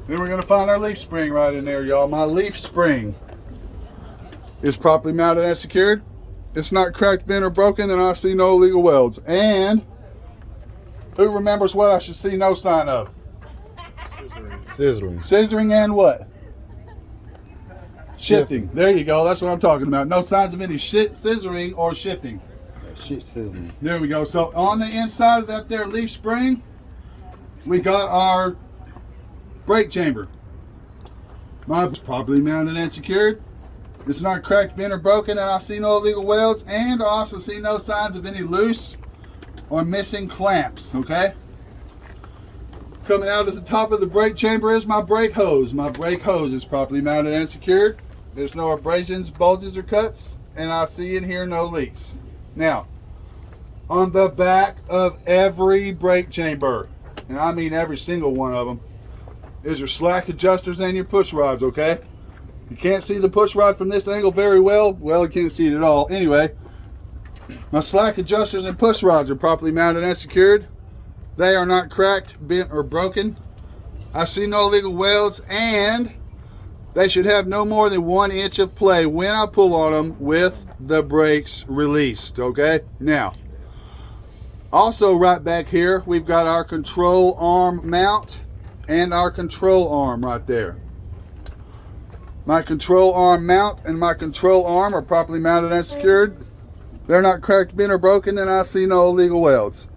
Then we're going to find our leaf spring right in there, y'all. My leaf spring is properly mounted and secured. It's not cracked, bent, or broken, and I see no illegal welds. And who remembers what I should see no sign of? Scissoring. Scissoring and what? Shifting. There you go. That's what I'm talking about. No signs of any scissoring or shifting. Shit sizzling. There we go. So on the inside of that there leaf spring, we got our brake chamber. Mine's properly mounted and secured. It's not cracked, bent, or broken, and I see no illegal welds, and I also see no signs of any loose or missing clamps, okay? Coming out at the top of the brake chamber is my brake hose. My brake hose is properly mounted and secured. There's no abrasions, bulges, or cuts, and I see in here no leaks. Now, on the back of every brake chamber, and I mean every single one of them, is your slack adjusters and your push rods, okay? You can't see the push rod from this angle very well. Well, you can't see it at all. Anyway, my slack adjusters and push rods are properly mounted and secured. They are not cracked, bent, or broken. I see no illegal welds, and they should have no more than 1 inch of play when I pull on them with the brakes released, okay? Now, also right back here, we've got our control arm mount and our control arm right there. My control arm mount and my control arm are properly mounted and secured. They're not cracked, bent, or broken, and I see no illegal welds.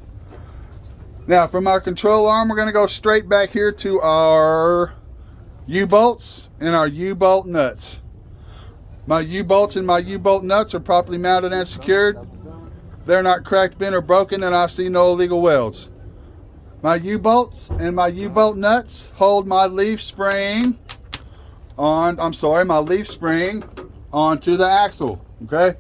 Now, from our control arm, we're going to go straight back here to our U-bolts and our U-bolt nuts. My U-bolts and my U-bolt nuts are properly mounted and secured. They're not cracked, bent, or broken, and I see no illegal welds. My U-bolts and my U-bolt nuts hold my leaf spring my leaf spring onto the axle, okay?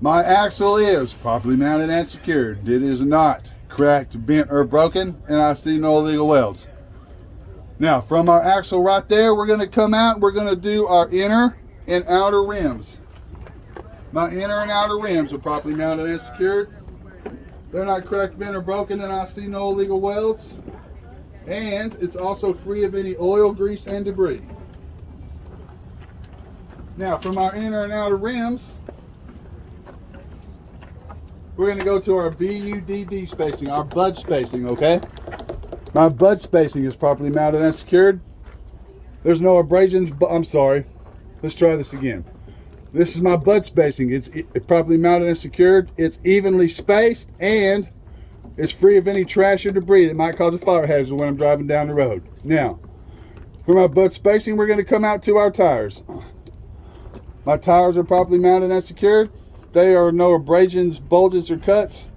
My axle is properly mounted and secured. It is not cracked, bent, or broken, and I see no illegal welds. Now, from our axle right there, we're going to come out, we're going to do our inner and outer rims. My inner and outer rims are properly mounted and secured. They're not cracked, bent, or broken, and I see no illegal welds. And it's also free of any oil, grease, and debris. Now, from our inner and outer rims, we're going to go to our BUDD spacing, our bud spacing, okay? My bud spacing is properly mounted and secured. There's no abrasions, I'm sorry. Let's try this again. This is my bud spacing. It's properly mounted and secured. It's evenly spaced, and it's free of any trash or debris that might cause a fire hazard when I'm driving down the road. Now, for my bud spacing, we're going to come out to our tires. My tires are properly mounted and secured. They are no abrasions, bulges, or cuts.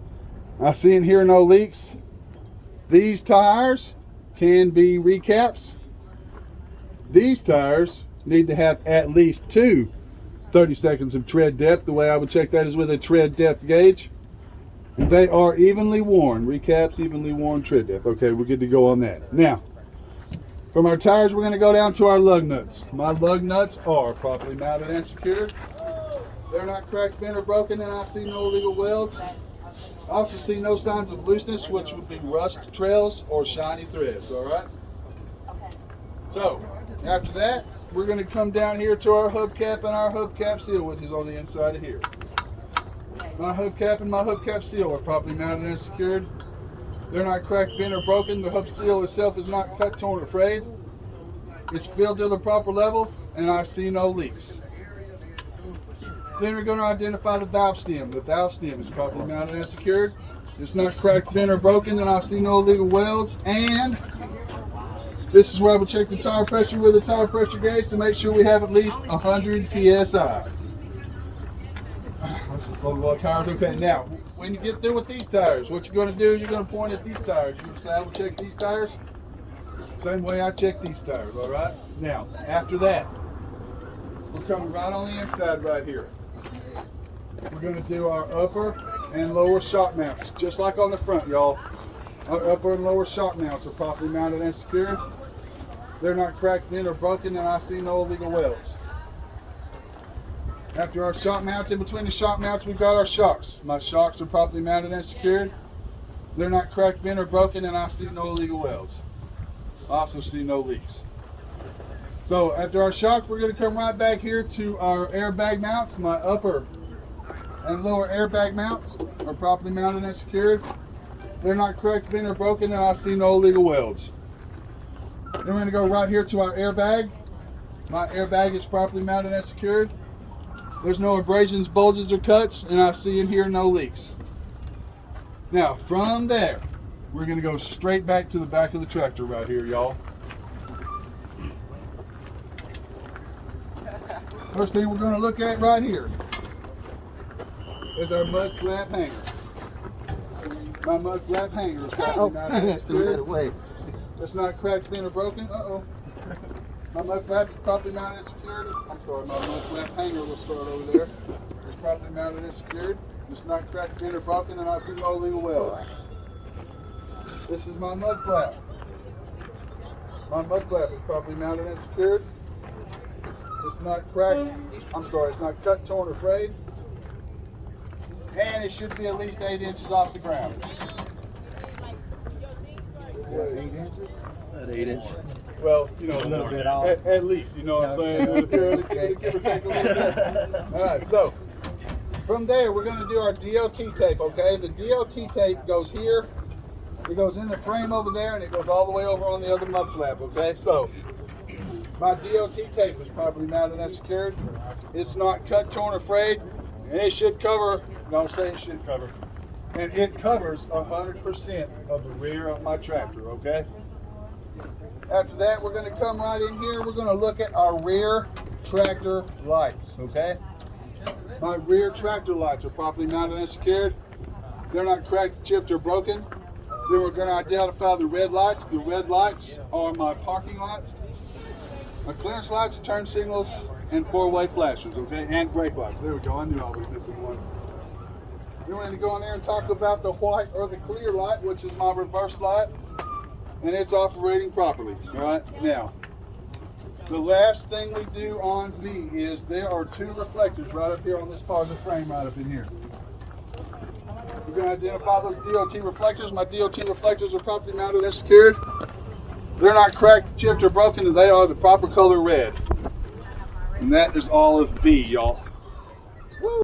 I see and hear no leaks. These tires can be recaps. These tires need to have at least 30 seconds of tread depth. The way I would check that is with a tread depth gauge. They are evenly worn. Recaps, evenly worn, tread depth. Okay, we're good to go on that. Now, from our tires, we're going to go down to our lug nuts. My lug nuts are properly mounted and secured. They're not cracked, bent, or broken, and I see no illegal welds. I also see no signs of looseness, which would be rust trails or shiny threads, all right? So, after that, we're going to come down here to our hubcap and our hubcap seal, which is on the inside of here. My hubcap and my hubcap seal are properly mounted and secured. They're not cracked, bent, or broken. The hub seal itself is not cut, torn, or frayed. It's filled to the proper level, and I see no leaks. Then we're going to identify the valve stem. The valve stem is properly mounted and secured. It's not cracked, bent, or broken, and I see no illegal welds. And this is where I will check the tire pressure with a tire pressure gauge to make sure we have at least 100 PSI. Tires, okay. Now, when you get through with these tires, what you're going to do, you're going to point at these tires. You're going to say, I will check these tires. Same way I check these tires, all right? Now, after that, we're coming right on the inside right here. We're going to do our upper and lower shock mounts, just like on the front, y'all. Our upper and lower shock mounts are properly mounted and secured. They're not cracked, bent, or broken, and I see no illegal welds. After our shock mounts, in between the shock mounts, we've got our shocks. My shocks are properly mounted and secured. They're not cracked, bent, or broken, and I see no illegal welds. I also see no leaks. So after our shock, we're going to come right back here to our airbag mounts. My upper and lower airbag mounts are properly mounted and secured. They're not cracked, bent, or broken, and I see no illegal welds. Then we're going to go right here to our airbag. My airbag is properly mounted and secured. There's no abrasions, bulges, or cuts, and I see in here no leaks. Now, from there, we're going to go straight back to the back of the tractor right here, y'all. First thing we're going to look at right here is our mud flap hanger. My mud flap hanger is properly mounted and secured. It's not cracked, bent, or broken. Uh-oh. My mud flap is properly mounted and secured. I'm sorry, my mud flap hanger will start over there. It's properly mounted and secured. It's not cracked, bent, or broken, and I see no illegal welds. This is my mud flap. My mud flap is properly mounted and secured. It's not cracked. I'm sorry, it's not cut, torn, or frayed. And it should be at least 8 inches off the ground. 8 inches? Is that 8 inches? Well, you know, a little bit off. At least, you know what I'm saying? Give or take a little bit. All right, so from there, we're going to do our DOT tape, okay? The DOT tape goes here, it goes in the frame over there, and it goes all the way over on the other mud flap, okay? So my DOT tape is properly mounted and secured. It's not cut, torn, or frayed, and it should cover, don't say it should cover, and it covers 100% of the rear of my tractor, okay? After that, we're going to come right in here. We're going to look at our rear tractor lights, okay? My rear tractor lights are properly mounted and secured. They're not cracked, chipped, or broken. Then we're going to identify the red lights. The red lights are my parking lights, my clearance lights, turn signals, and four-way flashers, okay? And brake lights. There we go. I knew I was missing one. Then we're going to go in there and talk about the white or the clear light, which is my reverse light. And it's operating properly. All right, now the last thing we do on B is there are 2 reflectors right up here on this part of the frame right up in here. We're going to identify those DOT reflectors. My DOT reflectors are properly mounted and secured. They're not cracked, chipped, or broken, and they are the proper color red. And that is all of B, y'all.